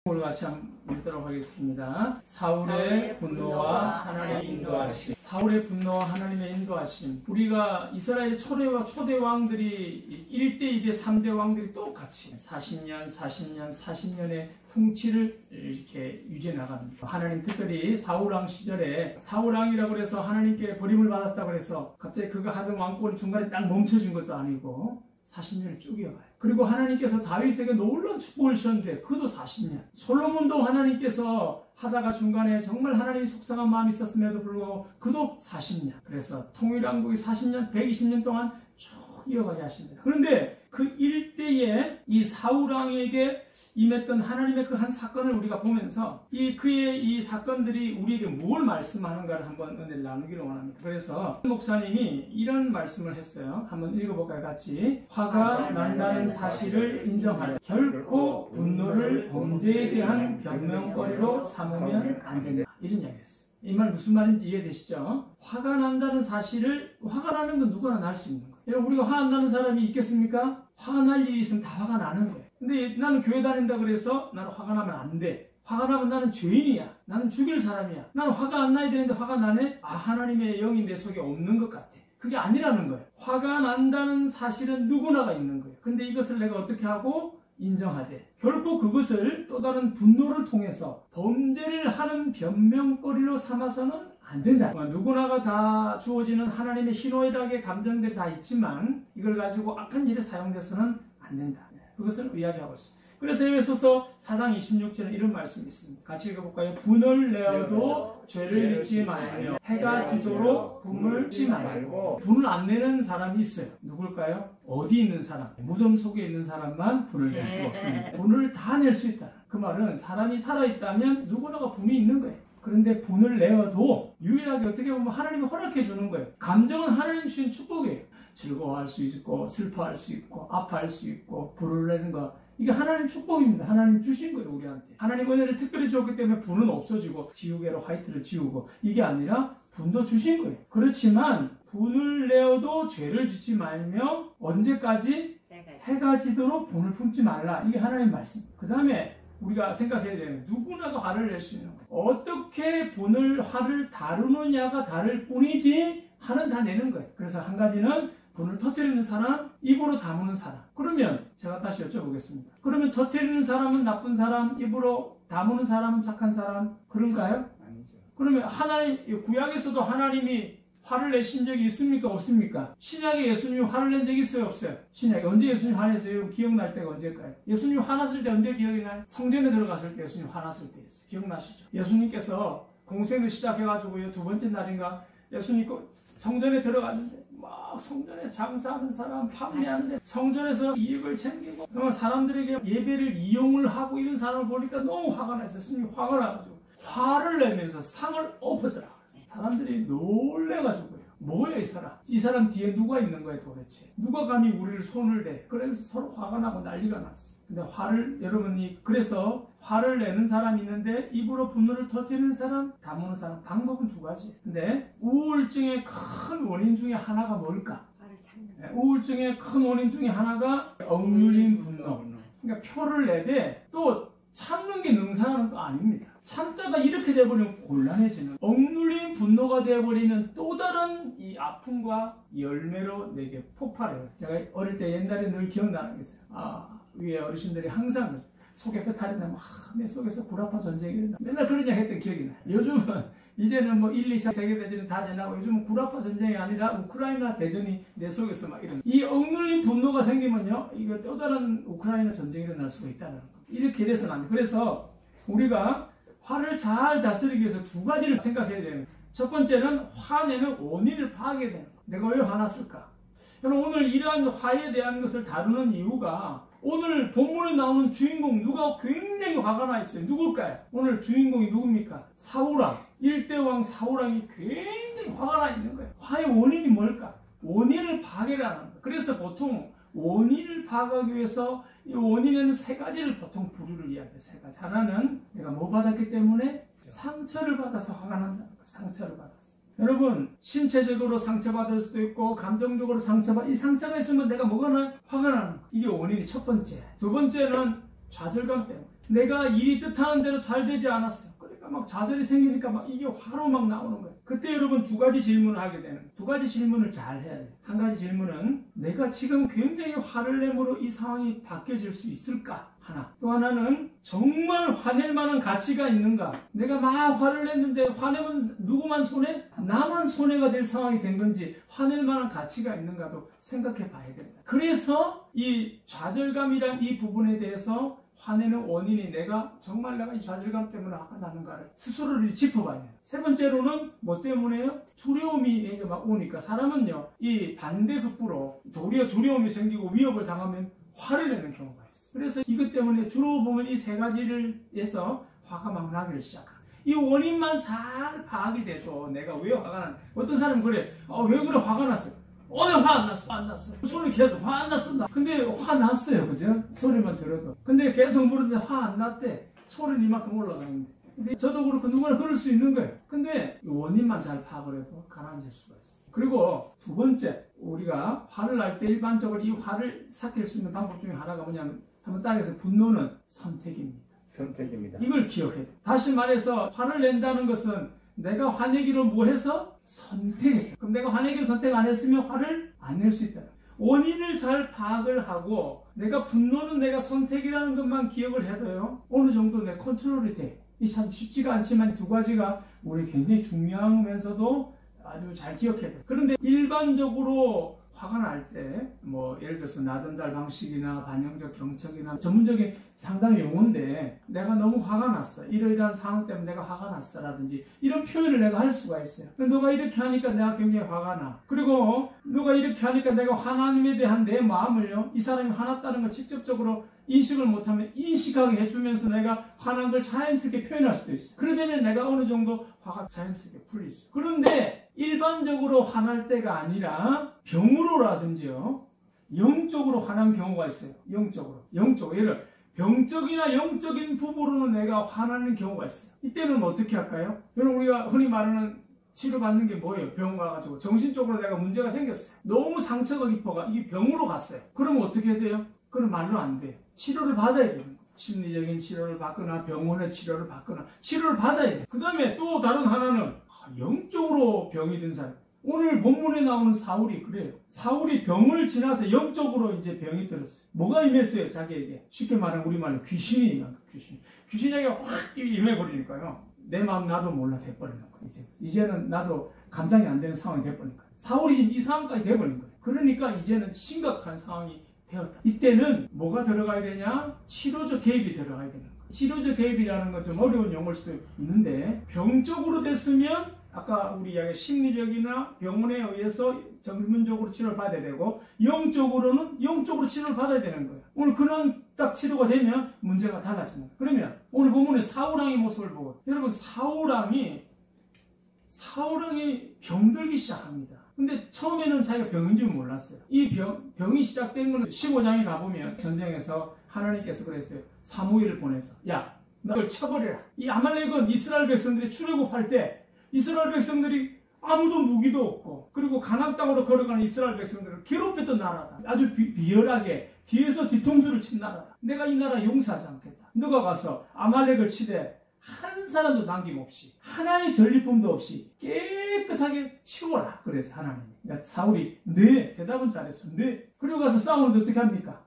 오늘 같이 한번 읽도록 하겠습니다. 사울의 분노와 하나님의 인도하심. 사울의 분노와 하나님의 인도하심. 우리가 이스라엘 초대와 초대 왕들이 1대, 2대, 3대 왕들이 똑같이 40년의 통치를 이렇게 유지해 나갑니다. 하나님 특별히 사울왕 시절에 사울왕이라고 해서 하나님께 버림을 받았다고 해서 갑자기 그가 하던 왕권을 중간에 딱 멈춰진 것도 아니고 40년을 쭉 이어가요. 그리고 하나님께서 다윗에게 놀라운 축복을 주셨는데 그도 40년. 솔로몬도 하나님께서 하다가 중간에 정말 하나님이 속상한 마음이 있었음에도 불구하고 그도 40년. 그래서 통일왕국이 40년, 120년 동안 쭉 이어가게 하십니다. 그런데 그 일대에 이 사울왕에게 임했던 하나님의 그 한 사건을 우리가 보면서 그의 이 사건들이 우리에게 뭘 말씀하는가를 한번 은혜를 나누기를 원합니다. 그래서 목사님이 이런 말씀을 했어요. 한번 읽어볼까요? 같이. 화가 난다는 사실을 인정하라. 결코 분노를 범죄에 대한 변명거리로 삼으면 안 된다. 이런 이야기였어요. 이 말 무슨 말인지 이해되시죠? 화가 난다는 사실을, 화가 나는 건 누구나 날 수 있는 거예요. 여러분, 우리가 화 안 나는 사람이 있겠습니까? 화가 날 일이 있으면 다 화가 나는 거예요. 근데 나는 교회 다닌다 그래서 나는 화가 나면 안 돼. 화가 나면 나는 죄인이야. 나는 죽일 사람이야. 나는 화가 안 나야 되는데 화가 나네? 아, 하나님의 영이 내 속에 없는 것 같아. 그게 아니라는 거예요. 화가 난다는 사실은 누구나가 있는 거예요. 근데 이것을 내가 어떻게 하고? 인정하되 결코 그것을 또 다른 분노를 통해서 범죄를 하는 변명거리로 삼아서는 안 된다. 누구나가 다 주어지는 하나님의 희노애락의 감정들이 다 있지만 이걸 가지고 악한 일에 사용돼서는 안 된다. 그것을 이야기하고 있습니다. 그래서 에베소서 4장 26절에 이런 말씀이 있습니다. 같이 읽어볼까요? 분을 내어도 죄를 잊지 말며 해가 지도록 분을 잊지 말고. 분을 안 내는 사람이 있어요. 누굴까요? 어디 있는 사람? 무덤 속에 있는 사람만 분을 낼 수가 없습니다. 분을 다 낼 수 있다. 그 말은 사람이 살아있다면 누구나가 분이 있는 거예요. 그런데 분을 내어도 유일하게 어떻게 보면 하나님이 허락해 주는 거예요. 감정은 하나님 주신 축복이에요. 즐거워할 수 있고 슬퍼할 수 있고 아파할 수 있고 불을 내는 거, 이게 하나님 축복입니다. 하나님 주신 거예요, 우리한테. 하나님 은혜를 특별히 줬기 때문에 분은 없어지고 지우개로 화이트를 지우고 이게 아니라 분도 주신 거예요. 그렇지만 분을 내어도 죄를 짓지 말며 언제까지? 해가 지도록 분을 품지 말라. 이게 하나님 말씀. 그 다음에 우리가 생각해야 되는, 누구나가 화를 낼 수 있는 거예요. 어떻게 화를 다루느냐가 다를 뿐이지 화는 다 내는 거예요. 그래서 한 가지는 분을 터뜨리는 사람, 입으로 다무는 사람. 그러면 제가 다시 여쭤보겠습니다. 그러면 터뜨리는 사람은 나쁜 사람, 입으로 다무는 사람은 착한 사람, 그런가요? 아니죠. 그러면 하나님, 구약에서도 하나님이 화를 내신 적이 있습니까? 없습니까? 신약에 예수님이 화를 낸 적이 있어요? 없어요? 신약에 언제 예수님 화냈어요? 기억날 때가 언제일까요? 예수님 화났을 때 언제 기억이 나요? 성전에 들어갔을 때 예수님 화났을 때 있어요. 기억나시죠? 예수님께서 공생을 시작해가지고요, 두 번째 날인가 예수님 성전에 들어갔는데 막 성전에 장사하는 사람, 판매하는데 성전에서 이익을 챙기고 정말 사람들에게 예배를 이용을 하고 이런 사람을 보니까 너무 화가 나서 예수님이 화가 나가지고 화를 내면서 상을 엎어더라. 사람들이 놀래가지고요. 뭐야 이 사람? 이 사람 뒤에 누가 있는 거야 도대체? 누가 감히 우리를 손을 대? 그러면서 서로 화가 나고 난리가 났어. 근데 그래서 화를 내는 사람이 있는데 입으로 분노를 터뜨리는 사람, 다무는 사람, 방법은 두 가지. 근데 우울증의 큰 원인 중에 하나가 뭘까? 우울증의 큰 원인 중에 하나가 억눌린 분노. 그러니까 표를 내되 또 참는 게 능사는 또 아닙니다. 참다가 이렇게 돼버리면 곤란해지는, 억눌린 분노가 돼버리면 또 다른 이 아픔과 열매로 내게 폭발해요. 제가 어릴 때 옛날에 늘 기억나는 게 있어요. 위에 어르신들이 항상 속에 배탈이 나면 내 속에서 구라파 전쟁이 일어나. 맨날 그런 얘기 했던 기억이 나요. 요즘은 이제는 1, 2차 세계대전이 다 지나고 요즘은 구라파 전쟁이 아니라 우크라이나 대전이 내 속에서 막 일어나. 이 억눌린 분노가 생기면요, 이거 또 다른 우크라이나 전쟁이 일어날 수가 있다는 거. 이렇게 돼서는 안 돼. 그래서 우리가 화를 잘 다스리기 위해서 두 가지를 생각해야 되는 거예요. 첫 번째는 화내는 원인을 파악해야 되는 거예요. 내가 왜 화났을까? 여러분, 오늘 이러한 화에 대한 것을 다루는 이유가 오늘 본문에 나오는 주인공 누가 굉장히 화가 나 있어요. 누굴까요? 오늘 주인공이 누굽니까? 사울왕. 1대 왕 사울왕이 굉장히 화가 나 있는 거예요. 화의 원인이 뭘까? 원인을 파악해라는 거예요. 그래서 보통 원인을 파악하기 위해서 이 원인에는 세 가지를 보통 부류를 이야기해요. 세 가지. 하나는 내가 뭐 받았기 때문에 상처를 받아서 화가 난다는 거예요. 상처를 받았어. 여러분, 신체적으로 상처받을 수도 있고 감정적으로 이 상처가 있으면 내가 뭐가 나? 화가 나는 거예요. 이게 원인이 첫 번째. 두 번째는 좌절감 때문에. 내가 일이 뜻하는 대로 잘 되지 않았어요. 그러니까 막 좌절이 생기니까 막 이게 화로 막 나오는 거예요. 그때 여러분 두 가지 질문을 하게 되는 거예요. 두 가지 질문을 잘 해야 돼요. 한 가지 질문은 내가 지금 굉장히 화를 내므로 이 상황이 바뀌어질 수 있을까? 하나. 또 하나는 정말 화낼 만한 가치가 있는가? 내가 막 화를 냈는데 화내면 누구만 손해? 나만 손해가 될 상황이 된 건지 화낼 만한 가치가 있는가도 생각해 봐야 됩니다. 그래서 이 좌절감이란 이 부분에 대해서 화내는 원인이 정말 내가 이 좌절감 때문에 화가 나는가를 스스로를 짚어봐야 돼요. 세 번째로는 뭐 때문에요? 두려움이 막 오니까 사람은요, 이 반대급부로 도리어 두려움이 생기고 위협을 당하면 화를 내는 경우가 있어요. 그래서 이것 때문에 주로 보면 이 세 가지를 해서 화가 막 나기를 시작합니다. 이 원인만 잘 파악이 돼도 내가 왜 화가 나는, 어떤 사람은 그래, 왜 그래 화가 났어요. 오늘 화 안 났어, 안 났어. 소리 계속 화 안 났습니다. 근데 화 났어요, 그죠? 소리만 들어도. 근데 계속 물었는데 화 안 났대. 소리는 이만큼 올라가는데. 근데 저도 그렇고 누구나 그럴 수 있는 거예요. 근데 이 원인만 잘 파악을 해도 가라앉을 수가 있어요. 그리고 두 번째, 우리가 화를 날 때 일반적으로 이 화를 삭힐 수 있는 방법 중에 하나가 뭐냐면, 한번 따라해서 분노는 선택입니다. 선택입니다. 이걸 기억해야 돼요. 다시 말해서 화를 낸다는 것은 내가 화내기로 뭐 해서 선택해. 그럼 내가 화내기로 선택 안 했으면 화를 안 낼 수 있다. 원인을 잘 파악을 하고 내가 분노는 내가 선택이라는 것만 기억을 해도요, 어느 정도 내 컨트롤이 돼. 이 참 쉽지가 않지만 두 가지가 우리 굉장히 중요하면서도 아주 잘 기억해야 돼. 그런데 일반적으로 화가 날 때, 뭐, 예를 들어서 나든달 방식이나 반영적 경청이나 전문적인 상담 용어인데, 내가 너무 화가 났어. 이러이러한 상황 때문에 내가 화가 났어. 라든지, 이런 표현을 내가 할 수가 있어요. 너가 이렇게 하니까 내가 굉장히 화가 나. 그리고, 너가 이렇게 하니까 내가 하나님에 대한 내 마음을요, 이 사람이 화났다는 걸 직접적으로 인식을 못하면 인식하게 해주면서 내가 화난 걸 자연스럽게 표현할 수도 있어요. 그러면 내가 어느 정도 화가 자연스럽게 풀릴 수 있어요. 그런데 일반적으로 화날 때가 아니라 병으로라든지요, 영적으로 화난 경우가 있어요. 영적으로. 예를 병적이나 영적인 부분으로는 내가 화나는 경우가 있어요. 이때는 어떻게 할까요? 여러분, 우리가 흔히 말하는 치료받는 게 뭐예요? 병원 가가지고 정신적으로 내가 문제가 생겼어요. 너무 상처가 깊어가 이게 병으로 갔어요. 그러면 어떻게 돼요? 그건 말로 안 돼요. 치료를 받아야 돼요. 심리적인 치료를 받거나 병원의 치료를 받거나 치료를 받아야 돼요. 그 다음에 또 다른 하나는 영적으로 병이 든 사람. 오늘 본문에 나오는 사울이 그래요. 사울이 병을 지나서 영적으로 이제 병이 들었어요. 뭐가 임했어요? 자기에게. 쉽게 말하면 우리말로 귀신이 임한 거예요. 귀신에게 확 임해버리니까요. 내 마음 나도 몰라 돼버리는 거예요. 이제는 나도 감당이 안 되는 상황이 돼버린 거예요. 사울이 이 상황까지 돼버린 거예요. 그러니까 이제는 심각한 상황이 되었다. 이때는 뭐가 들어가야 되냐? 치료적 개입이 들어가야 되는 거예요. 치료적 개입이라는 건 좀 어려운 용어일 수도 있는데, 병적으로 됐으면 아까 우리 이야기 심리적이나 병원에 의해서 전문적으로 치료를 받아야 되고, 영적으로는 영적으로 치료를 받아야 되는 거예요. 오늘 그런 딱 치료가 되면 문제가 달라지는 거예요. 그러면 오늘 본문의 사울왕의 모습을 보고, 여러분 사울왕이 병들기 시작합니다. 근데 처음에는 자기가 병인 줄 몰랐어요. 이 병이 시작된 건 15장에 가보면 전쟁에서 하나님께서 그랬어요. 사무엘을 보내서, 야, 너를 쳐버려라. 이 아말렉은 이스라엘 백성들이 출애굽할 때 이스라엘 백성들이 아무도 무기도 없고, 그리고 가나안 땅으로 걸어가는 이스라엘 백성들을 괴롭혔던 나라다. 아주 비열하게 뒤에서 뒤통수를 친 나라다. 내가 이 나라 용서하지 않겠다. 너가 가서 아말렉을 치되 한 사람도 남김없이, 하나의 전리품도 없이 깨끗하게 치워라. 그래서 하나님이. 그러니까 사울이 네, 대답은 잘했어. 네. 그리고 가서 싸우는데 어떻게 합니까?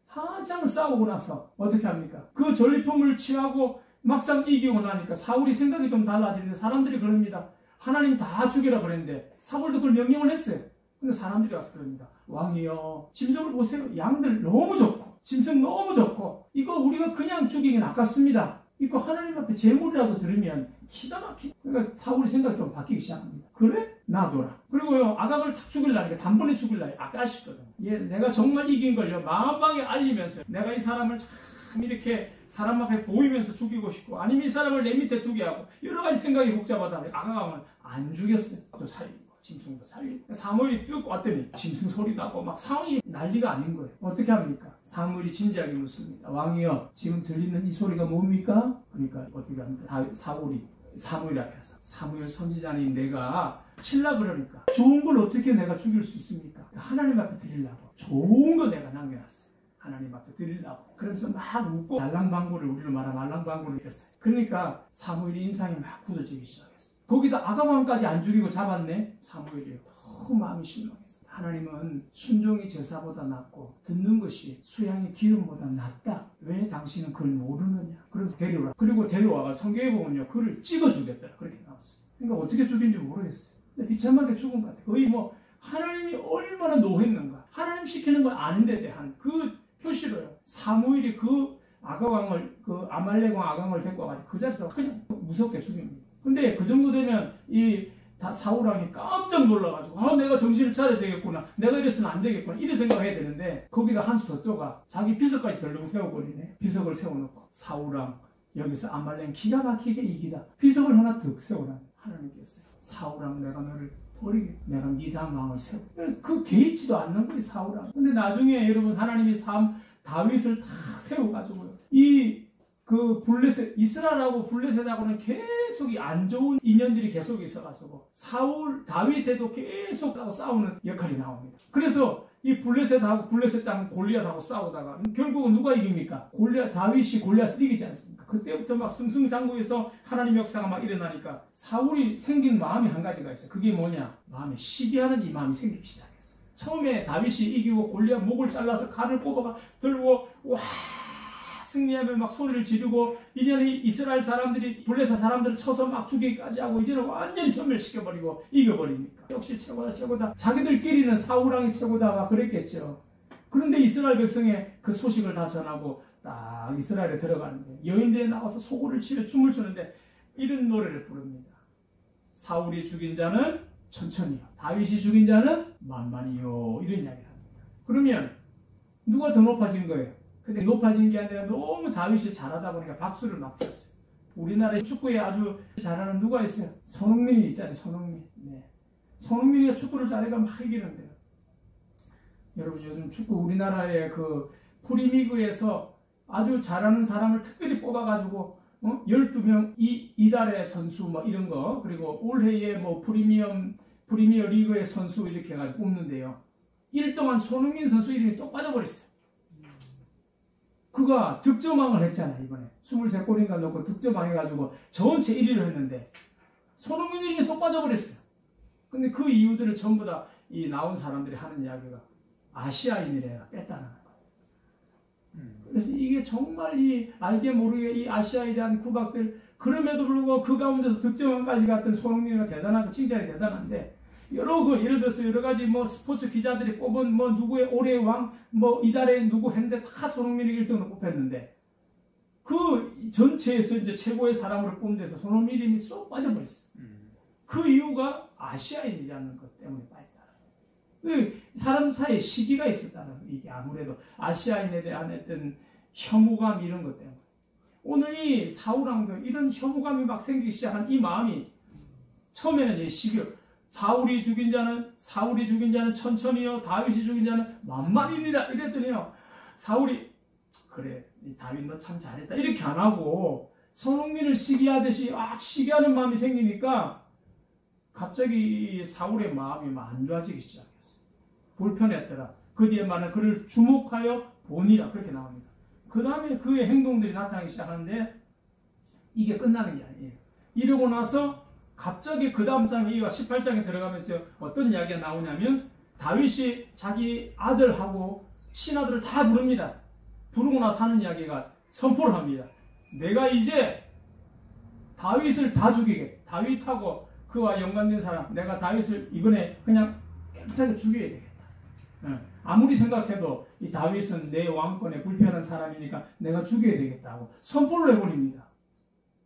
한참을 싸우고 나서 어떻게 합니까? 그 전리품을 취하고 막상 이기고 나니까 사울이 생각이 좀 달라지는데, 사람들이 그럽니다. 하나님 다 죽이라 그랬는데 사울도 그걸 명령을 했어요. 근데 사람들이 와서 그럽니다. 왕이여, 짐승을 보세요. 양들 너무 적고, 짐승 너무 적고, 이거 우리가 그냥 죽이긴 아깝습니다. 이거 하나님 앞에 제물이라도 들으면 기가 막히다. 그러니까 사울이 생각이 좀 바뀌기 시작합니다. 그래? 놔둬라. 그리고요, 아각을 탁 죽이려니까 단번에 죽이려니 아까시거든. 얘 내가 정말 이긴 걸요, 만방에 알리면서 내가 이 사람을 참 이렇게 사람 앞에 보이면서 죽이고 싶고, 아니면 이 사람을 내 밑에 두게 하고, 여러 가지 생각이 복잡하다. 아각왕은 안 죽였어요. 또 살리고 짐승도 살리고. 사무엘이 뚝 왔더니 짐승 소리 나고 막 상황이 난리가 아닌 거예요. 어떻게 합니까? 사무엘이 진지하게 묻습니다. 왕이여, 지금 들리는 이 소리가 뭡니까? 그러니까 어떻게 합니까? 사울이 사무엘 앞에서, 사무엘 선지자님, 내가 칠라 그러니까 좋은 걸 어떻게 내가 죽일 수 있습니까? 하나님 앞에 드리려고 좋은 거 내가 남겨놨어요. 하나님 앞에 드리려고. 그러면서 막 웃고 알랑방구를, 우리로 말하면 알랑방구를 했어요. 그러니까 사무엘이 인상이 막 굳어지기 시작했어요. 거기다 아가왕까지 안 죽이고 잡았네. 사무엘이 너무 마음이 실망했어요. 하나님은 순종이 제사보다 낫고 듣는 것이 수양이 기름보다 낫다. 왜 당신은 그걸 모르느냐. 그래서 데려오라. 그리고 데려와가 성경에 보면요, 그를 찍어주겠더라. 그렇게 나왔어요. 그러니까 어떻게 죽인지 모르겠어요. 비참하게 죽은 것 같아요. 거의 뭐 하나님이 얼마나 노했는가. 하나님 시키는 걸 아는 데 대한 그 표시로요. 사무엘이 그 아가왕을, 그 아말렉 왕 아가왕을 데리고 와가지고 그 자리에서 그냥 무섭게 죽입니다. 근데 그 정도 되면 사울왕이 깜짝 놀라가지고 내가 정신을 차려야 되겠구나. 내가 이랬으면 안 되겠구나. 이런 생각을 해야 되는데 거기다 한 수 더 쪼가 자기 비석까지 덜렁 세워버리네. 비석을 세워놓고 사울왕 여기서 아말렉 기가 막히게 이기다. 비석을 하나 더 세워라. 하나님께서 사울왕 내가 너를 버리게. 내가 네 다음 왕을 세워. 그 개의치도 않는 거지 사울왕. 근데 나중에 여러분 하나님이 다윗을 탁 세워가지고요. 그 블레셋, 이스라엘하고 블레셋하고는 계속 안 좋은 인연들이 계속 있어가지고 다윗에도 계속 싸우는 역할이 나옵니다. 그래서 이 블레셋 장 골리앗하고 싸우다가 결국은 누가 이깁니까? 다윗이 골리앗을 이기지 않습니까? 그때부터 막 승승장구해서 하나님 역사가 막 일어나니까 사울이 생긴 마음이 한 가지가 있어요. 그게 뭐냐? 마음에 시기하는 이 마음이 생기기 시작했어요. 처음에 다윗이 이기고 골리앗 목을 잘라서 칼을 뽑아가 들고 와 승리하면 막 소리를 지르고 이제는 이스라엘 사람들이 블레셋 사람들을 쳐서 막 죽이기까지 하고 이제는 완전히 전멸시켜버리고 이겨버리니까 역시 최고다. 자기들끼리는 사울왕이 최고다 막 그랬겠죠. 그런데 이스라엘 백성의 그 소식을 다 전하고 딱 이스라엘에 들어가는데 여인들이 나와서 소고를 치며 춤을 추는데 이런 노래를 부릅니다. 사울이 죽인 자는 천천히요, 다윗이 죽인 자는 만만히요. 이런 이야기를 합니다. 그러면 누가 더 높아진 거예요? 근데 높아진 게 아니라 너무 다윗이 잘하다 보니까 박수를 막 쳤어요. 우리나라 축구에 아주 잘하는 누가 있어요? 손흥민이 있잖아요. 손흥민. 네. 손흥민이 축구를 잘해가 막 이기는데요. 여러분 요즘 축구 우리나라의 그 프리미그에서 아주 잘하는 사람을 특별히 뽑아가지고 12명 이달의 선수 뭐 이런 거, 그리고 올해의 뭐 프리미어 리그의 선수 이렇게 해가지고 뽑는데요. 1등한 손흥민 선수 이름이 또 빠져버렸어요. 그가 득점왕을 했잖아. 이번에 23골인가 넣고 득점왕 해가지고 전체 1위를 했는데 손흥민 이름이 쏙 빠져버렸어요. 근데 그 이유들을 전부 다 이 나온 사람들이 하는 이야기가 아시아인이래요. 뺐다는 거예요. 그래서 이게 정말 알게 모르게 이 아시아에 대한 구박들, 그럼에도 불구하고 그 가운데서 득점왕까지 갔던 손흥민이가 대단하고 칭찬이 대단한데, 예를 들어서 여러 가지 뭐 스포츠 기자들이 뽑은 뭐 누구의 올해의 왕, 뭐 이달에 누구 했는데 다 손흥민이 1등으로 뽑혔는데, 그 전체에서 이제 최고의 사람으로 뽑는 데서 손흥민 이름이 쏙 빠져버렸어요. 그 이유가 아시아인이라는 것 때문에 빠졌다. 사람 사이에 시기가 있었다는 거. 이게 아무래도 아시아인에 대한 어떤 혐오감 이런 것 때문에. 오늘 이 사울왕도 이런 혐오감이 막 생기기 시작한 이 마음이 처음에는 시기요. 사울이 죽인 자는 천천히요, 다윗이 죽인 자는 만만이니라 이랬더니요, 사울이 그래 다윗 너 참 잘했다 이렇게 안 하고 손흥민을 시기하듯이 시기하는 마음이 생기니까 갑자기 사울의 마음이 막 안 좋아지기 시작했어요. 불편했더라. 그 뒤에 말은 그를 주목하여 보니라 그렇게 나옵니다. 그 다음에 그의 행동들이 나타나기 시작하는데 이게 끝나는 게 아니에요. 이러고 나서 갑자기 그 다음 장 18장에 들어가면서 어떤 이야기가 나오냐면 다윗이 자기 아들하고 신하들을 다 부릅니다. 부르고 나서 하는 이야기가 선포를 합니다. 내가 이제 다윗을 다 죽이게. 다윗하고 그와 연관된 사람, 내가 다윗을 이번에 그냥 깨끗하게 죽여야 되겠다. 아무리 생각해도 이 다윗은 내 왕권에 불편한 사람이니까 내가 죽여야 되겠다고 선포를 해버립니다.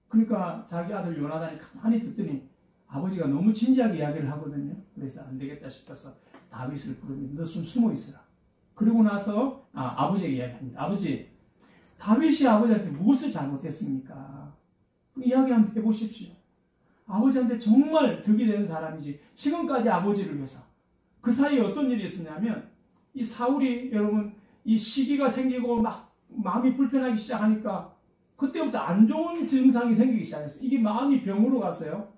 그러니까 자기 아들 요나단이 가만히 듣더니 아버지가 너무 진지하게 이야기를 하거든요. 그래서 안 되겠다 싶어서 다윗을 부릅니다. 너 좀 숨어 있으라. 그리고 나서 아버지에게 이야기합니다. 아버지, 다윗이 아버지한테 무엇을 잘못했습니까? 이야기 한번 해보십시오. 아버지한테 정말 득이 되는 사람이지. 지금까지 아버지를 위해서. 그 사이에 어떤 일이 있었냐면 이 사울이 여러분 이 시기가 생기고 막 마음이 불편하기 시작하니까 그때부터 안 좋은 증상이 생기기 시작했어요. 이게 마음이 병으로 갔어요.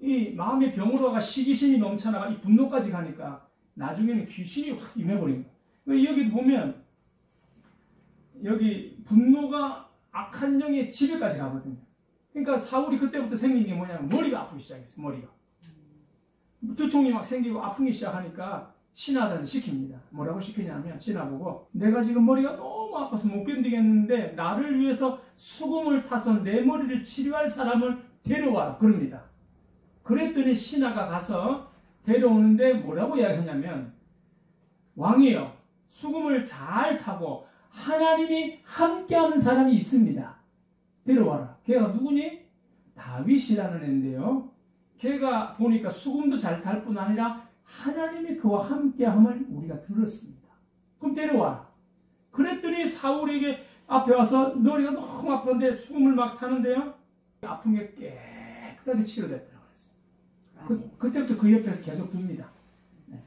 이 마음의 병으로 가 시기심이 넘쳐나가 이 분노까지 가니까 나중에는 귀신이 확 임해버린 거예요. 여기도 보면 여기 분노가 악한 영의 지배까지 가거든요. 그러니까 사울이 그때부터 생긴 게 뭐냐면 머리가 아프기 시작했어요. 머리가. 두통이 막 생기고 아프기 시작하니까 신하들은 시킵니다. 뭐라고 시키냐면 신하보고 내가 지금 머리가 너무 아파서 못 견디겠는데 나를 위해서 수금을 타서 내 머리를 치료할 사람을 데려와라 그럽니다. 그랬더니 신하가 가서 데려오는데 뭐라고 이야기하냐면 왕이여 수금을 잘 타고 하나님이 함께하는 사람이 있습니다. 데려와라. 걔가 누구니? 다윗이라는 애인데요. 걔가 보니까 수금도 잘 탈 뿐 아니라 하나님이 그와 함께함을 우리가 들었습니다. 그럼 데려와라. 그랬더니 사울에게 앞에 와서 머리가 너무 아픈데 수금을 막 타는데요. 아픈 게 깨끗하게 치료됐다고 했어요. 그때부터 그 옆에서 계속 둡니다. 네.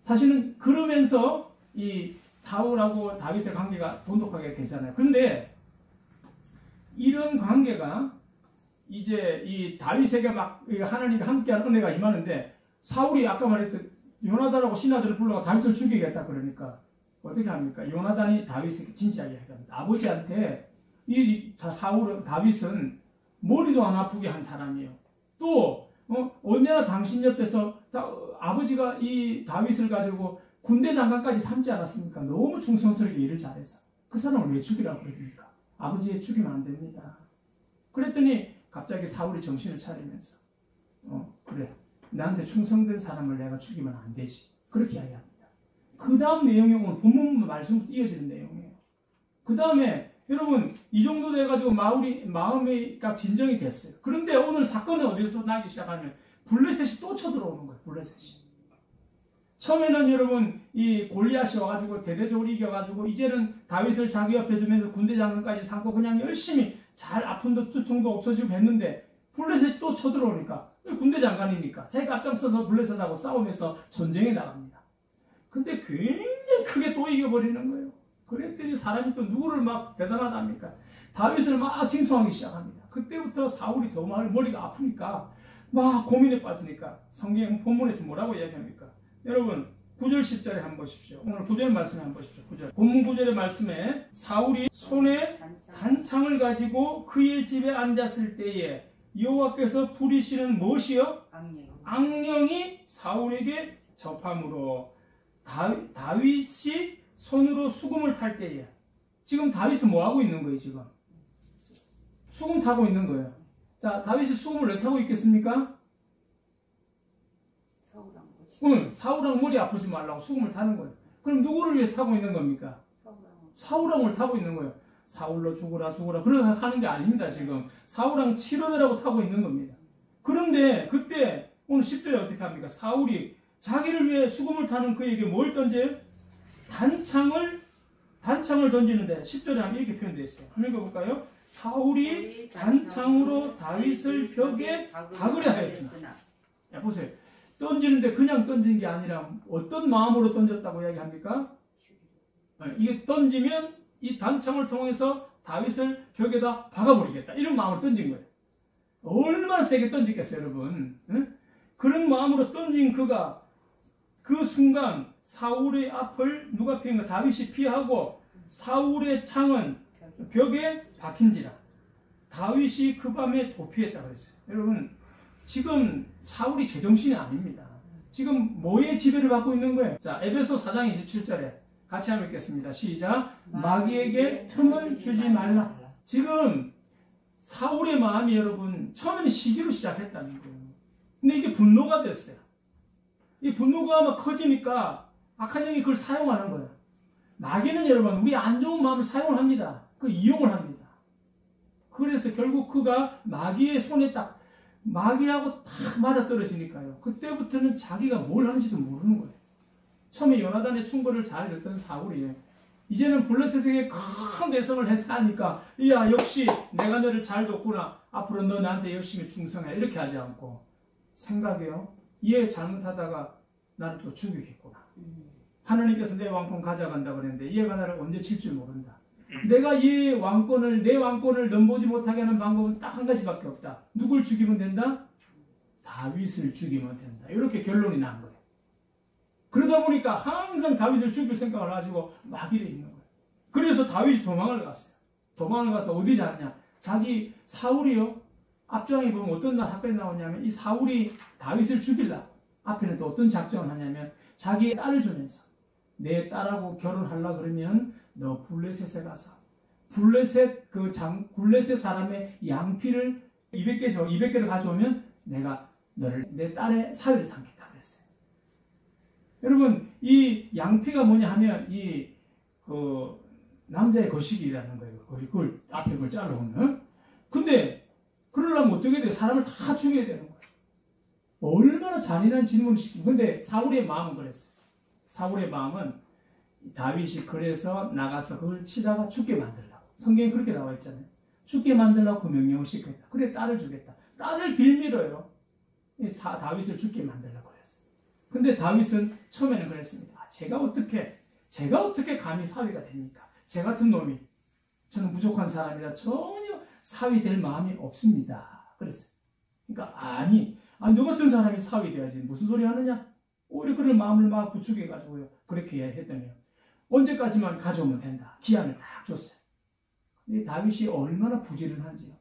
사실은 그러면서 이 사울하고 다윗의 관계가 돈독하게 되잖아요. 그런데 이런 관계가 이제 이 다윗에게 막 하나님과 함께한 은혜가 임하는데 사울이 아까 말했듯 요나단하고 신하들을 불러가 다윗을 죽이겠다 그러니까 어떻게 합니까? 요나단이 다윗에게 진지하게 얘기합니다. 아버지한테 이 다윗은 머리도 안 아프게 한 사람이에요. 또 언제나 당신 옆에서 아버지가 이 다윗을 가지고 군대 장관까지 삼지 않았습니까? 너무 충성스럽게 일을 잘해서 그 사람을 왜 죽이라고 그럽니까? 아버지에 죽이면 안 됩니다. 그랬더니 갑자기 사울이 정신을 차리면서 그래 나한테 충성된 사람을 내가 죽이면 안 되지 그렇게 이야기합니다. 그 다음 내용이 오늘 본문 말씀부터 이어지는 내용이에요. 그 다음에 여러분 이 정도 돼가지고 마음이 딱 진정이 됐어요. 그런데 오늘 사건은 어디서 나기 시작하면 블레셋이 또 쳐들어오는 거예요. 블레셋이. 처음에는 여러분 이 골리앗이 와가지고 대대적으로 이겨가지고 이제는 다윗을 자기 옆에 두면서 군대 장관까지 삼고 그냥 열심히 잘 아픈도 두통도 없어지고 했는데 블레셋이 또 쳐들어오니까 군대 장관이니까 자기가 앞장서서 블레셋하고 싸우면서 전쟁에 나갑니다. 근데 굉장히 크게 또 이겨버리는 거예요. 그랬더니 사람이 또 누구를 막 대단하답니까? 다윗을 막 징송하기 시작합니다. 그때부터 사울이 더 머리가 아프니까 막 고민에 빠지니까 성경 본문에서 뭐라고 이야기합니까? 여러분 9절 10절에 한번 보십시오. 오늘 9절 말씀에 한번 보십시오. 9절. 본문 9절의 말씀에 사울이 손에 단창을 가지고 그의 집에 앉았을 때에 여호와께서 부리시는 무엇이요? 악령이 사울에게 접함으로 다윗이 손으로 수금을 탈 때에 지금 다윗은 뭐하고 있는 거예요? 지금 수금 타고 있는 거예요. 자, 다윗이 수금을 왜 타고 있겠습니까? 사울왕 머리 아프지 말라고 수금을 타는 거예요. 그럼 누구를 위해서 타고 있는 겁니까? 사울왕을 타고 있는 거예요. 사울로 죽으라 그렇게 하는 게 아닙니다. 지금 사울왕 치료되라고 타고 있는 겁니다. 그런데 그때 오늘 10절에 어떻게 합니까? 사울이 자기를 위해 수금을 타는 그에게 뭘 던져요? 단창을 던지는데 10절에 하면 이렇게 표현되어 있어요. 한번 읽어볼까요? 사울이 단창으로 다윗을 벽에 박으려 하였으나. 야, 보세요. 던지는데 그냥 던진 게 아니라 어떤 마음으로 던졌다고 이야기합니까? 이게 던지면 이 단창을 통해서 다윗을 벽에다 박아버리겠다. 이런 마음으로 던진 거예요. 얼마나 세게 던지겠어요, 여러분. 그런 마음으로 던진 그가 그 순간 사울의 앞을 누가 피한가? 다윗이 피하고 사울의 창은 벽에 박힌지라. 다윗이 그 밤에 도피했다고 했어요. 여러분 지금 사울이 제정신이 아닙니다. 지금 뭐의 지배를 받고 있는 거예요? 자, 에베소 4장 27절에 같이 한번 읽겠습니다. 시작. 마귀에게 틈을 주지 말라. 지금 사울의 마음이 여러분 처음에는 시기로 시작했다는 거예요. 근데 이게 분노가 됐어요. 이 분노가 막 커지니까 악한 영이 그걸 사용하는 거예요. 마귀는 여러분 우리 안 좋은 마음을 사용을 합니다. 그 이용을 합니다. 그래서 결국 그가 마귀의 손에 딱 마귀하고 탁 맞아떨어지니까요. 그때부터는 자기가 뭘 하는지도 모르는 거예요. 처음에 요나단의 충고를 잘 듣던 사울이 이제는 블레셋에게 큰 대성을 하니까 야 역시 내가 너를 잘 돕구나. 앞으로 너 나한테 열심히 충성해. 이렇게 하지 않고 생각해요. 얘 잘못하다가 나를 또 죽이겠구나. 하나님께서 내 왕권 가져간다 그랬는데 얘가 나를 언제 칠 줄 모른다. 내가 내 왕권을 넘보지 못하게 하는 방법은 딱 한 가지밖에 없다. 누굴 죽이면 된다? 다윗을 죽이면 된다. 이렇게 결론이 난 거예요. 그러다 보니까 항상 다윗을 죽일 생각을 가지고 막 이래 있는 거예요. 그래서 다윗이 도망을 갔어요. 도망을 가서 어디 잤냐? 자기 사울이요. 앞장에 보면 어떤 사건이 나오냐면 이 사울이 다윗을 죽이려고 앞에는 또 어떤 작정을 하냐면 자기의 딸을 주면서 내 딸하고 결혼하려고 그러면 너 블레셋에 가서 블레셋 사람의 양피를 200개를 가져오면 내가 너를 내 딸의 사위를 삼겠다 그랬어요. 여러분 이 양피가 뭐냐 하면 남자의 거식이라는 거예요. 그걸 앞에 그걸 잘라오면. 근데 그러려면 어떻게 돼요? 사람을 다 죽여야 되는 거예요. 얼마나 잔인한 질문을 시키고. 근데 사울의 마음은 그랬어요. 사울의 마음은 다윗이 그래서 나가서 그걸 치다가 죽게 만들려고. 성경에 그렇게 나와 있잖아요. 죽게 만들려고 그 명령을 시켰다. 그래 딸을 주겠다. 딸을 빌미로요. 다윗을 죽게 만들려고 그랬어요. 근데 다윗은 처음에는 그랬습니다. 제가 어떻게 감히 사위가 됩니까? 제 같은 놈이 저는 부족한 사람이라 전혀 사위 될 마음이 없습니다. 그랬어요. 그러니까 아니 너 같은 사람이 사위 돼야지 무슨 소리 하느냐? 오히려 그럴 마음을 막 부추겨가지고요. 그렇게 했더니요. 언제까지만 가져오면 된다. 기한을 딱 줬어요. 근데 다윗이 얼마나 부지런한지요.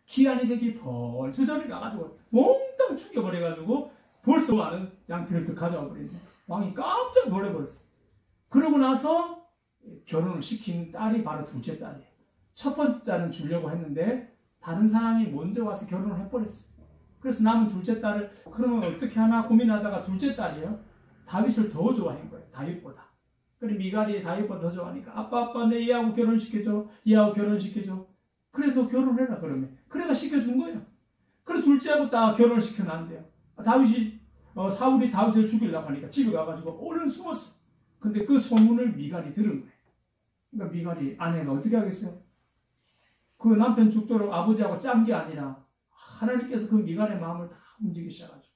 기한이 되기 벌써 전에 가가지고 몽땅 죽여버려가지고 벌써 많은 양피를 더 가져와 버렸네. 왕이 깜짝 놀라버렸어요. 그러고 나서 결혼을 시킨 딸이 바로 둘째 딸이에요. 첫 번째 딸은 주려고 했는데 다른 사람이 먼저 와서 결혼을 해버렸어요. 그래서 남은 둘째 딸을 그러면 어떻게 하나 고민하다가 둘째 딸이요. 다윗을 더 좋아한 거예요. 다윗보다. 그래 미갈이 다윗보다 더 좋아하니까 아빠 내 얘하고 결혼시켜줘. 얘하고 결혼시켜줘. 그래 너 결혼해라 그러면. 그래가 시켜준 거예요. 그래 둘째하고 딱 결혼을 시켜놨는데요. 사울이 다윗을 죽이려고 하니까 집에 가가지고 얼른 숨었어. 근데 그 소문을 미갈이 들은 거예요. 그러니까 미갈이 아내가 어떻게 하겠어요? 그 남편 죽도록 아버지하고 짠 게 아니라 하나님께서 그 미갈의 마음을 다 움직이셔가지고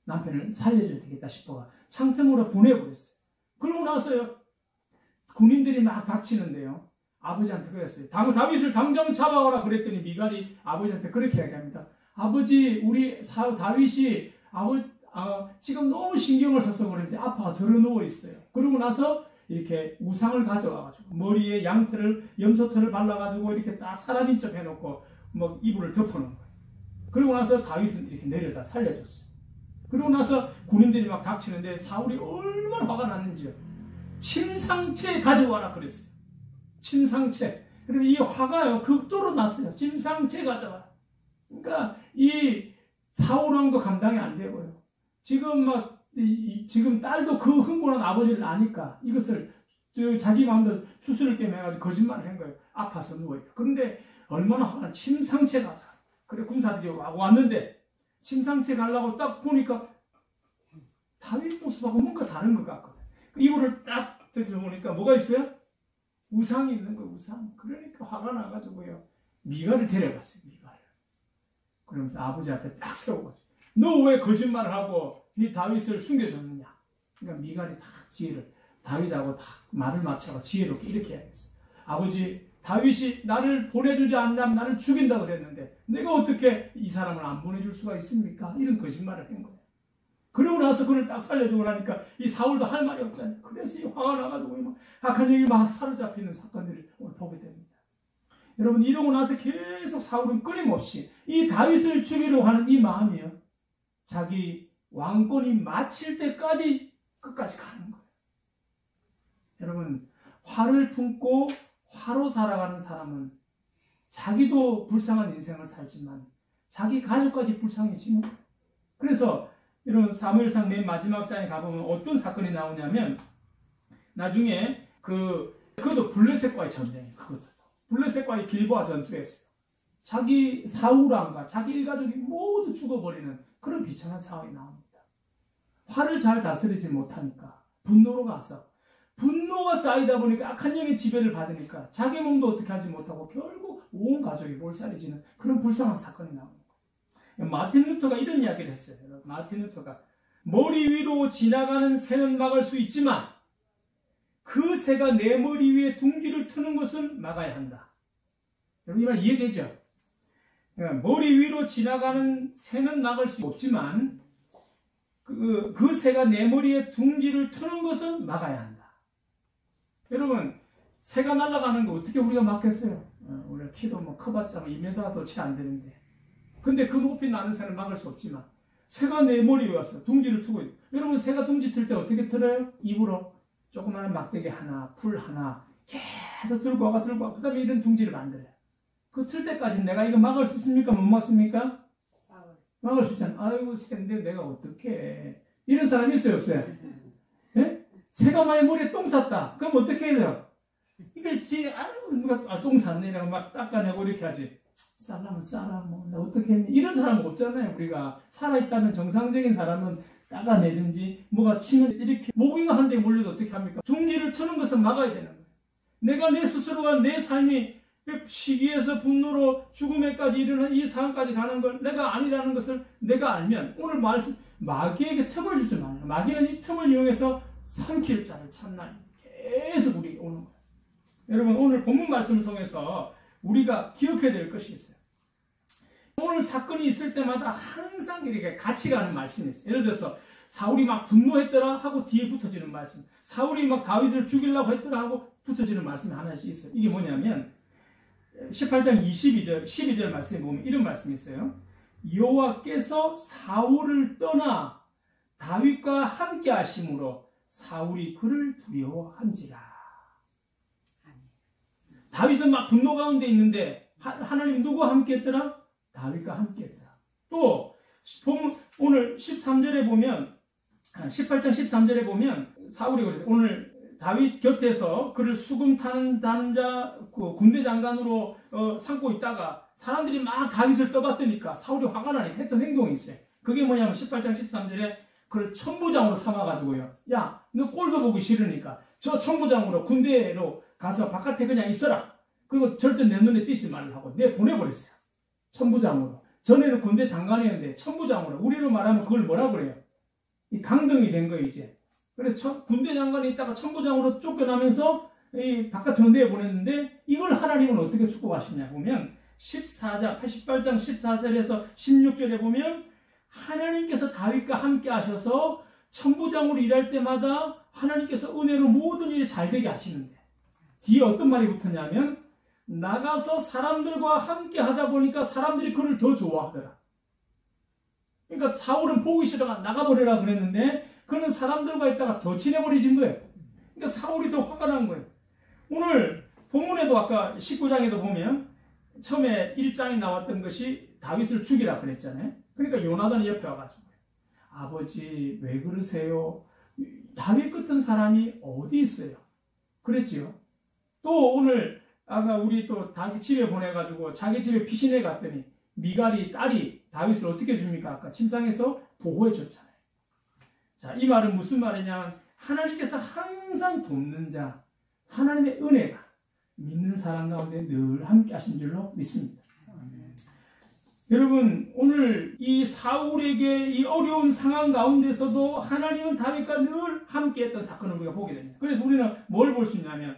남편을 살려줘야 되겠다 싶어가 창틈으로 보내버렸어요. 그러고 나서요 군인들이 막 닥치는데요. 아버지한테 그랬어요. 다윗을 당장 잡아오라 그랬더니 미갈이 아버지한테 그렇게 이야기합니다. 아버지 우리 다윗이 지금 너무 신경을 써서 그런지 아파가 들어누워 있어요. 그러고 나서 이렇게 우상을 가져와가지고 머리에 염소털을 발라가지고 이렇게 딱 사람인 척 해놓고 뭐 이불을 덮어놓은 거예요. 그러고 나서 다윗은 이렇게 내려다 살려줬어요. 그러고 나서 군인들이 막 닥치는데 사울이 얼마나 화가 났는지요. 침상채 가져와라 그랬어요. 침상채. 그러면 이 화가요 극도로 났어요. 침상채 가져와라. 그러니까 이 사울왕도 감당이 안 되고요. 지금 딸도 그 흥분한 아버지를 아니까 이것을 자기 마음대로 추스를 깨매가지고 거짓말을 한 거예요. 아파서 누워있다. 그런데 얼마나 화가 침상채 가자. 그래 군사들이 왔는데 침상채 가려고 딱 보니까 다윗 모습하고 뭔가 다른 것 같거든. 이불을 딱 들어보니까 뭐가 있어요? 우상이 있는 거예요. 우상. 그러니까 화가 나가지고요. 미갈을 데려갔어요. 미갈을. 그러면서 아버지 앞에 딱 세워가지고 너 왜 거짓말을 하고 네 다윗을 숨겨줬느냐. 그러니까 미갈이 다 지혜를 다윗하고 다 말을 맞춰서 지혜롭게 이렇게 해야겠어요. 아버지 다윗이 나를 보내주지 않는다면 나를 죽인다고 그랬는데 내가 어떻게 이 사람을 안 보내줄 수가 있습니까? 이런 거짓말을 한 거예요. 그러고 나서 그를 딱 살려주고 나니까 이 사울도 할 말이 없잖아요. 그래서 이 화가 나가지고 악한 영이 막 사로잡히는 사건들을 오늘 보게 됩니다. 여러분 이러고 나서 계속 사울은 끊임없이 이 다윗을 죽이려고 하는 이 마음이요. 자기 왕권이 마칠 때까지 끝까지 가는 거예요. 여러분 화를 품고 화로 살아가는 사람은 자기도 불쌍한 인생을 살지만 자기 가족까지 불쌍해지는 거예요. 그래서 이런 사무엘상 맨 마지막 장에 가보면 어떤 사건이 나오냐면 나중에 그것도 블레셋과의 전쟁이에요. 블레셋과의 길보아 전투에서 자기 사울왕과 자기 일가족이 모두 죽어버리는 그런 비참한 상황이 나옵니다. 화를 잘 다스리지 못하니까 분노로 가서 분노가 쌓이다 보니까 악한 영의 지배를 받으니까 자기 몸도 어떻게 하지 못하고 결국 온 가족이 몰살해지는 그런 불쌍한 사건이 나옵니다. 마틴 루터가 이런 이야기를 했어요. 마틴 루터가 머리 위로 지나가는 새는 막을 수 있지만 그 새가 내 머리 위에 둥지를 트는 것은 막아야 한다. 여러분 이 말 이해되죠? 머리 위로 지나가는 새는 막을 수 없지만 그 새가 내 머리에 둥지를 트는 것은 막아야 한다. 여러분 새가 날아가는 거 어떻게 우리가 막겠어요? 우리가 키도 뭐 커봤자 2m도 채 안 되는데. 근데 그 높이 나는 새는 막을 수 없지만 새가 내 머리에 와서 둥지를 트고 있어요. 여러분 새가 둥지 틀 때 어떻게 틀어요? 입으로 조그마한 막대기 하나, 풀 하나 계속 들고 와가 들고 와. 그 다음에 이런 둥지를 만들어요. 그 틀 때까지 내가 이거 막을 수 있습니까? 못 막습니까? 막을 수 있잖아. 아이고 새인데 내가 어떻게 이런 사람이 있어요? 없어요? 예? 새가 만약 머리에 똥 쌌다. 그럼 어떻게 해야 돼요? 이걸 누가 똥 쌌네 이라고 막 닦아내고 이렇게 하지. 싸라면 싸라 뭐 나 어떻게 했니? 이런 사람은 없잖아요. 우리가 살아있다면 정상적인 사람은 닦아내든지 뭐가 치면 이렇게 모기가 한 대 몰려도 어떻게 합니까? 둥지를 트는 것은 막아야 되는 거예요. 내가 내 스스로가 내 삶이 시기에서 분노로 죽음에까지 이르는 이 상황까지 가는 걸 내가 아니라는 것을 내가 알면 오늘 말씀 마귀에게 틈을 주지 말아요. 마귀는 이 틈을 이용해서 삼킬 자를 찾나 계속 우리에게 오는 거예요. 여러분 오늘 본문 말씀을 통해서 우리가 기억해야 될 것이 있어요. 오늘 사건이 있을 때마다 항상 이렇게 같이 가는 말씀이 있어요. 예를 들어서 사울이 막 분노했더라 하고 뒤에 붙어지는 말씀, 사울이 막 다윗을 죽이려고 했더라 하고 붙어지는 말씀이 하나씩 있어요. 이게 뭐냐면 18장 12절 말씀에 보면 이런 말씀이 있어요. 여호와께서 사울을 떠나 다윗과 함께 하심으로 사울이 그를 두려워한지라. 다윗은 막 분노 가운데 있는데 하나님 누구와 함께 했더라? 다윗과 함께 했더라. 또 오늘 13절에 보면 18장 13절에 보면 사울이 그랬어요. 오늘 다윗 곁에서 그를 수금 타는 자 군대 장관으로 삼고 있다가 사람들이 막 다윗을 떠받드니까 사울이 화가 나니까 했던 행동이 있어요. 그게 뭐냐면 18장 13절에 그를 천부장으로 삼아가지고요. 야, 너 꼴도 보기 싫으니까 저 천부장으로 군대로 가서 바깥에 그냥 있어라. 그리고 절대 내 눈에 띄지 말라고 보내버렸어요. 천부장으로. 전에는 군대 장관이었는데 천부장으로. 우리로 말하면 그걸 뭐라 그래요? 이 강등이 된 거예요, 이제. 그래서 군대 장관이 있다가 천부장으로 쫓겨나면서 바깥으로 내보냈는데 이걸 하나님은 어떻게 축복하시냐 보면 88장 14절에서 16절에 보면 하나님께서 다윗과 함께 하셔서 천부장으로 일할 때마다 하나님께서 은혜로 모든 일이 잘 되게 하시는데 뒤에 어떤 말이 붙었냐면 나가서 사람들과 함께 하다 보니까 사람들이 그를 더 좋아하더라. 그러니까 사울은 보기 싫어가 나가버리라 그랬는데 그는 사람들과 있다가 더 친해버리진 거예요. 그러니까 사울이 더 화가 난 거예요. 오늘 본문에도 아까 19장에도 보면 처음에 1장에 나왔던 것이 다윗을 죽이라 그랬잖아요. 그러니까 요나단이 옆에 와가지고 아버지 왜 그러세요? 다윗 같은 사람이 어디 있어요? 그랬지요. 또 오늘 아까 우리 또 다윗 집에 보내가지고 자기 집에 피신해 갔더니 미갈이 딸이 다윗을 어떻게 줍니까? 아까 침상에서 보호해 줬잖아요. 자, 이 말은 무슨 말이냐? 하나님께서 항상 돕는 자, 하나님의 은혜가 믿는 사람 가운데 늘 함께 하신 줄로 믿습니다. 여러분 오늘 이 사울에게 이 어려운 상황 가운데서도 하나님은 다윗과 늘 함께했던 사건을 우리가 보게 됩니다. 그래서 우리는 뭘 볼 수 있냐면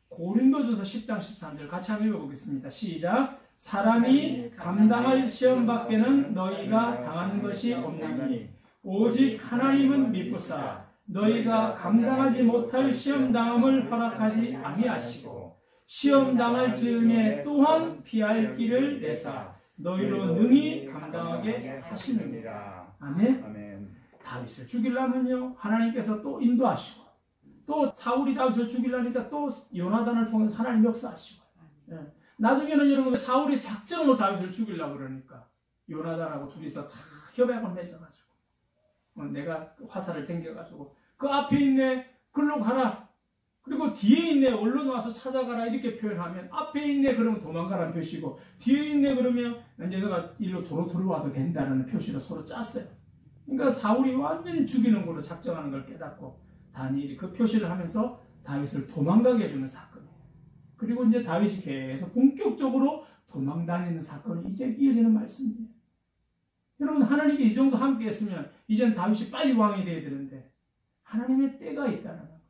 고린도전서 10장 13절 같이 한번 읽어보겠습니다. 시작. 사람이 감당할 시험 밖에는 너희가 당하는 것이 없나니 오직 하나님은 미쁘사 너희가 감당하지 못할 시험 당함을 허락하지 아니하시고 시험 당할 즈음에 또한 피할 길을 내사 너희로 능히 감당하게 하시느니라. 아멘. 아멘. 다윗을 죽이려면요 하나님께서 또 인도하시고 또 사울이 다윗을 죽이려니까 또 요나단을 통해서 하나님 역사하시고 나중에는 여러분 사울이 작정으로 다윗을 죽이려고 그러니까 요나단하고 둘이서 다 협약을 맺어가지고 내가 화살을 당겨가지고 그 앞에 있네 글로 가라 그리고 뒤에 있네 얼른 와서 찾아가라 이렇게 표현하면 앞에 있네 그러면 도망가라는 표시고 뒤에 있네 그러면 이제 내가 일로 도로 들어와도 된다는 표시로 서로 짰어요. 그러니까 사울이 완전히 죽이는 걸로 작정하는 걸 깨닫고 다니엘이 그 표시를 하면서 다윗을 도망가게 해주는 사건이에요. 그리고 이제 다윗이 계속 본격적으로 도망다니는 사건이 이제 이어지는 말씀이에요. 여러분 하나님께 이 정도 함께 했으면 이제는 다윗이 빨리 왕이 돼야 되는데 하나님의 때가 있다는 거예요.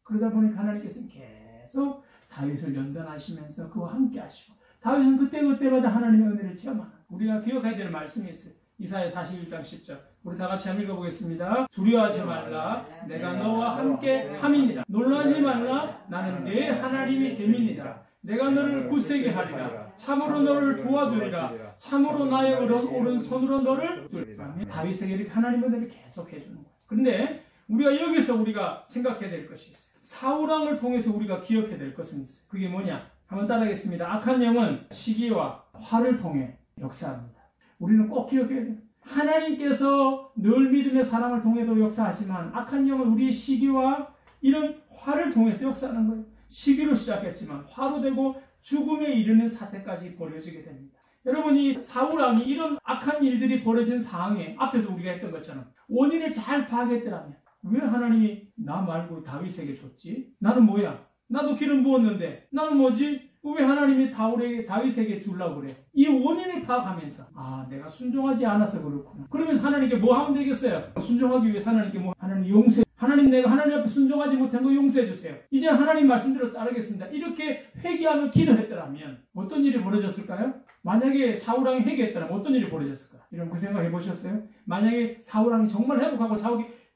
그러다 보니까 하나님께서는 계속 다윗을 연단하시면서 그와 함께 하시고 다윗은 그때마다 하나님의 은혜를 체험하는 우리가 기억해야 될 말씀이 있어요. 이사야 41장 10절 우리 다 같이 한번 읽어보겠습니다. 두려워하지 말라. 내가 너와 함께 함이니라. 놀라지 말라. 나는 내 하나님이 됨이니라. 내가 너를 굳세게 하리라. 참으로 너를 도와주리라. 참으로 나의 오른손으로 너를 뚫리라. 다윗에게 이렇게 하나님은 이렇게 계속 해주는 거예요. 그런데 우리가 여기서 우리가 생각해야 될 것이 있어요. 사울왕을 통해서 우리가 기억해야 될 것은 있어요. 그게 뭐냐? 한번 따라하겠습니다. 악한 영은 시기와 화를 통해 역사합니다. 우리는 꼭 기억해야 돼요. 하나님께서 늘 믿음의 사랑을 통해도 역사하지만 악한 영은 우리의 시기와 이런 화를 통해서 역사하는 거예요. 시기로 시작했지만 화로 되고 죽음에 이르는 사태까지 벌어지게 됩니다. 여러분, 이 사울왕이 이런 악한 일들이 벌어진 상황에 앞에서 우리가 했던 것처럼 원인을 잘 파악했더라면 왜 하나님이 나 말고 다윗에게 줬지? 나는 뭐야? 나도 기름 부었는데 나는 뭐지? 왜 하나님이 다윗에게 주려고 그래? 이 원인을 파악하면서 내가 순종하지 않아서 그렇구나. 그러면서 하나님께 뭐 하면 되겠어요? 순종하기 위해서 하나님께 하나님 용서해. 하나님, 내가 하나님 앞에 순종하지 못한 거 용서해 주세요. 이제 하나님 말씀대로 따르겠습니다. 이렇게 회개하며 기도했더라면 어떤 일이 벌어졌을까요? 만약에 사울왕이 회개했더라면 어떤 일이 벌어졌을까? 여러분 그 생각 해보셨어요? 만약에 사울왕이 정말 회복하고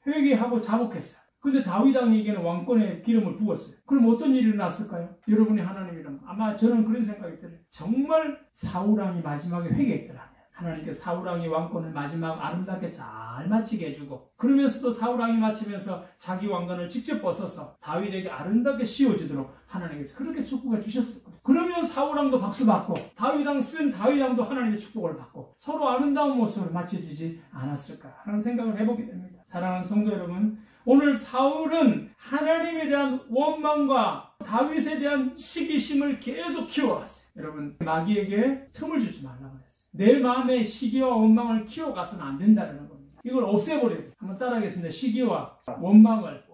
회개하고 자복했어요. 근데 다윗왕에게는 왕권의 기름을 부었어요. 그럼 어떤 일이 일어났을까요? 여러분이 하나님이라면 아마 저는 그런 생각이 들어요. 정말 사울왕이 마지막에 회개했더라면 하나님께서 사울왕이 왕권을 마지막 아름답게 잘 마치게 해주고, 그러면서도 사울왕이 마치면서 자기 왕관을 직접 벗어서 다윗에게 아름답게 씌워주도록 하나님께서 그렇게 축복해 주셨을 거예요. 그러면 사울왕도 박수 받고 다윗왕 쓴 다윗왕도 하나님의 축복을 받고 서로 아름다운 모습으로 마쳐지지 않았을까 하는 생각을 해보게 됩니다. 사랑하는 성도 여러분, 오늘 사울은 하나님에 대한 원망과 다윗에 대한 시기심을 계속 키워왔어요. 여러분, 마귀에게 틈을 주지 말라고 그랬어요. 내 마음의 시기와 원망을 키워가서는 안 된다는 겁니다. 이걸 없애버려야 돼요. 한번 따라하겠습니다. 시기와 원망을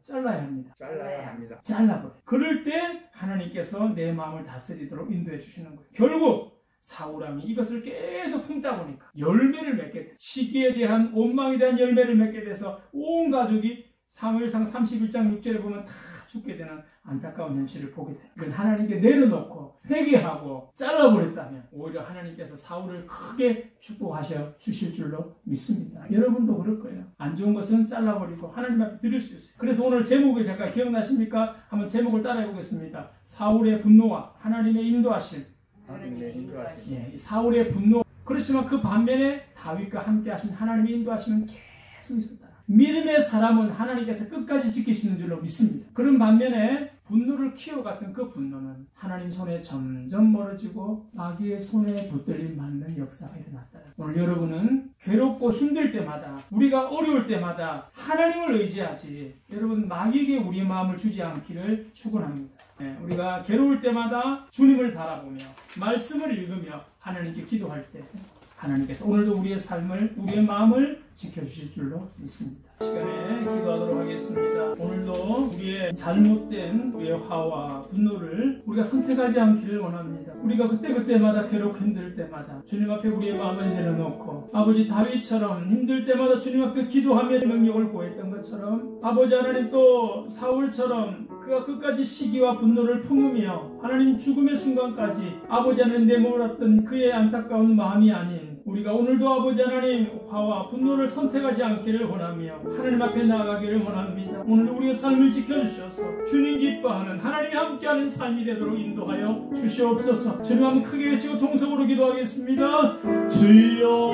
잘라야 합니다. 잘라버려요. 그럴 때 하나님께서 내 마음을 다스리도록 인도해 주시는 거예요. 결국 사울왕이 이것을 계속 품다 보니까 열매를 맺게 돼. 시기에 대한 원망에 대한 열매를 맺게 돼서 온 가족이 사무엘상 31장 6절에 보면 다 죽게 되는 안타까운 현실을 보게 돼요. 이건 하나님께 내려놓고 회개하고 잘라버렸다면 오히려 하나님께서 사울을 크게 축복하셔 주실 줄로 믿습니다. 여러분도 그럴 거예요. 안 좋은 것은 잘라버리고 하나님 앞에 드릴 수 있어요. 그래서 오늘 제목이 잠깐 기억나십니까? 한번 제목을 따라해 보겠습니다. 사울의 분노와 하나님의 인도하심. 예, 사울의 분노. 그렇지만 그 반면에 다윗과 함께 하신 하나님의 인도하심은 계속 있었다. 믿음의 사람은 하나님께서 끝까지 지키시는 줄로 믿습니다. 그런 반면에 분노를 키워갔던 그 분노는 하나님 손에 점점 멀어지고 마귀의 손에 붙들림 맞는 역사가 일어났다. 오늘 여러분은 괴롭고 힘들 때마다, 우리가 어려울 때마다 하나님을 의지하지, 여러분 마귀에게 우리의 마음을 주지 않기를 축원합니다. 우리가 괴로울 때마다 주님을 바라보며 말씀을 읽으며 하나님께 기도할 때 하나님께서 오늘도 우리의 삶을, 우리의 마음을 지켜주실 줄로 믿습니다. 시간에 기도하도록 하겠습니다. 오늘도 우리의 잘못된 우리의 화와 분노를 우리가 선택하지 않기를 원합니다. 우리가 그때그때마다 괴롭고 힘들 때마다 주님 앞에 우리의 마음을 내려놓고 아버지 다윗처럼 힘들 때마다 주님 앞에 기도하며 능력을 구했던 것처럼 아버지 하나님 또 사울처럼 그가 끝까지 시기와 분노를 품으며 하나님 죽음의 순간까지 아버지 하나님 내몰았던 그의 안타까운 마음이 아닌 우리가 오늘도 아버지 하나님 화와 분노를 선택하지 않기를 원하며 하나님 앞에 나아가기를 원합니다. 오늘 우리의 삶을 지켜주셔서 주님 기뻐하는 하나님이 함께하는 삶이 되도록 인도하여 주시옵소서. 주님 한번 크게 외치고 통성으로 기도하겠습니다. 주여,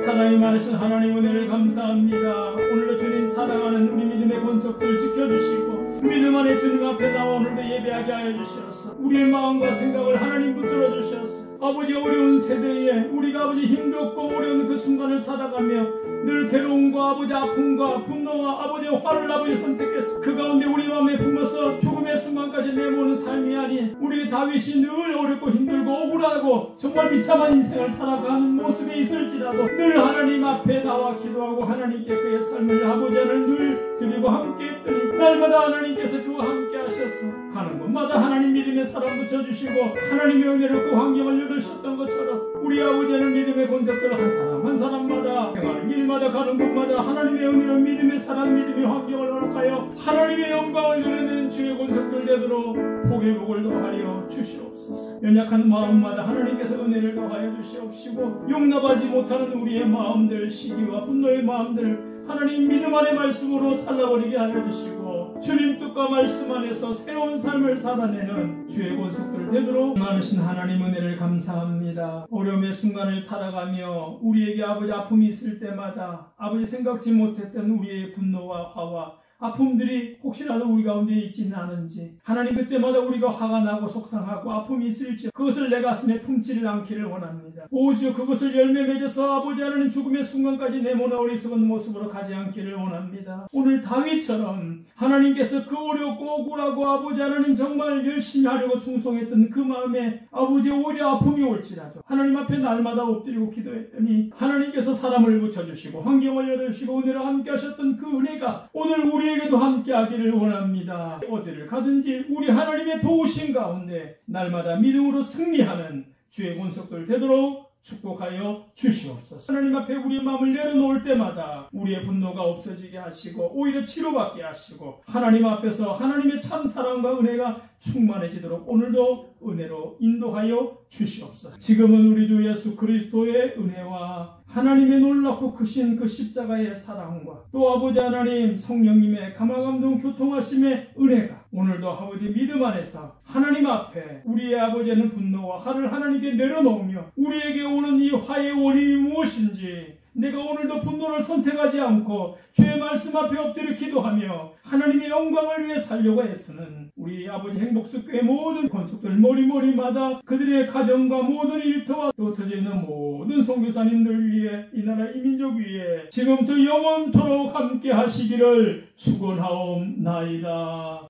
사랑이 많으신 하나님 은혜를 감사합니다. 오늘도 주님 사랑하는 우리 믿음의 권속들 지켜주시고 믿음 안에 주님 앞에 나와 오늘도 예배하게 하여 주시옵소서. 우리의 마음과 생각을 하나님 붙들어 주시옵소서. 아버지 어려운 세대에 우리가 아버지 힘겹고 어려운 그 순간을 살아가며 늘 괴로움과 아버지 아픔과 분노와 아버지 화를 아버지 선택했어. 그 가운데 우리 마음에 품어서 죽음의 순간까지 내모는 삶이 아닌 우리 다윗이 늘 어렵고 힘들고 억울하고 정말 비참한 인생을 살아가는 모습에 있을지라도 늘 하나님 앞에 나와 기도하고 하나님께 그의 삶을 아버지 하나님 늘 드리고 함께 했더니 날마다 하나님께서 그와 함께 하셔서 가는 곳마다 하나님 믿음의 사랑 붙여주시고 하나님의 은혜로 그 환경을 열으셨던 것처럼 우리 아버지는 믿음의 권속들 한 사람 한 사람마다 행하는 일마다 가는 곳마다 하나님의 은혜로 믿음의 사람 믿음의 환경을 허락하여 하나님의 영광을 누리는 주의 권속들 되도록 복의 복을 더하여 주시옵소서. 연약한 마음마다 하나님께서 은혜를 더하여 주시옵시고 용납하지 못하는 우리의 마음들, 시기와 분노의 마음들을 하나님 믿음 안의 말씀으로 잘라버리게 하여 주시고 주님 뜻과 말씀 안에서 새로운 삶을 살아내는 주의 권속들 되도록 많으신 하나님 은혜를 감사합니다. 어려움의 순간을 살아가며 우리에게 아버지 아픔이 있을 때마다 아버지 생각지 못했던 우리의 분노와 화와 아픔들이 혹시라도 우리 가운데 있지는 않은지 하나님 그때마다 우리가 화가 나고 속상하고 아픔이 있을지 그것을 내 가슴에 품지를 않기를 원합니다. 오히려 그것을 열매 맺어서 아버지 하나님 죽음의 순간까지 내모는 어리석은 모습으로 가지 않기를 원합니다. 오늘 다윗처럼 하나님께서 그 어렵고 억울하고 아버지 하나님 정말 열심히 하려고 충성했던 그 마음에 아버지 오히려 아픔이 올지라도 하나님 앞에 날마다 엎드리고 기도했더니 하나님께서 사람을 붙여주시고 환경을 열어주시고 은혜로 함께 하셨던 그 은혜가 오늘 우리에게도 함께 하기를 원합니다. 어디를 가든지 우리 하나님의 도우심 가운데 날마다 믿음으로 승리하는 주의 권속들 되도록 축복하여 주시옵소서. 하나님 앞에 우리의 마음을 내려놓을 때마다 우리의 분노가 없어지게 하시고 오히려 치료받게 하시고 하나님 앞에서 하나님의 참 사랑과 은혜가 충만해지도록 오늘도 은혜로 인도하여 주시옵소서. 지금은 우리 주 예수 그리스도의 은혜와 하나님의 놀랍고 크신 그 십자가의 사랑과 또 아버지 하나님 성령님의 감화감동 교통하심의 은혜가 오늘도 아버지 믿음 안에서 하나님 앞에 우리의 아버지는 분노와 화를 하나님께 내려놓으며 우리에게 오는 이 화의 원인이 무엇인지 내가 오늘도 분노를 선택하지 않고 주의 말씀 앞에 엎드려 기도하며 하나님의 영광을 위해 살려고 애쓰는 우리 아버지 행복숙교의 모든 권속들 머리마다 그들의 가정과 모든 일터와 또 터져 있는 모든 선교사님들 위해 이 나라 이 민족 위에 지금부터 영원토록 함께 하시기를 축원하옵나이다.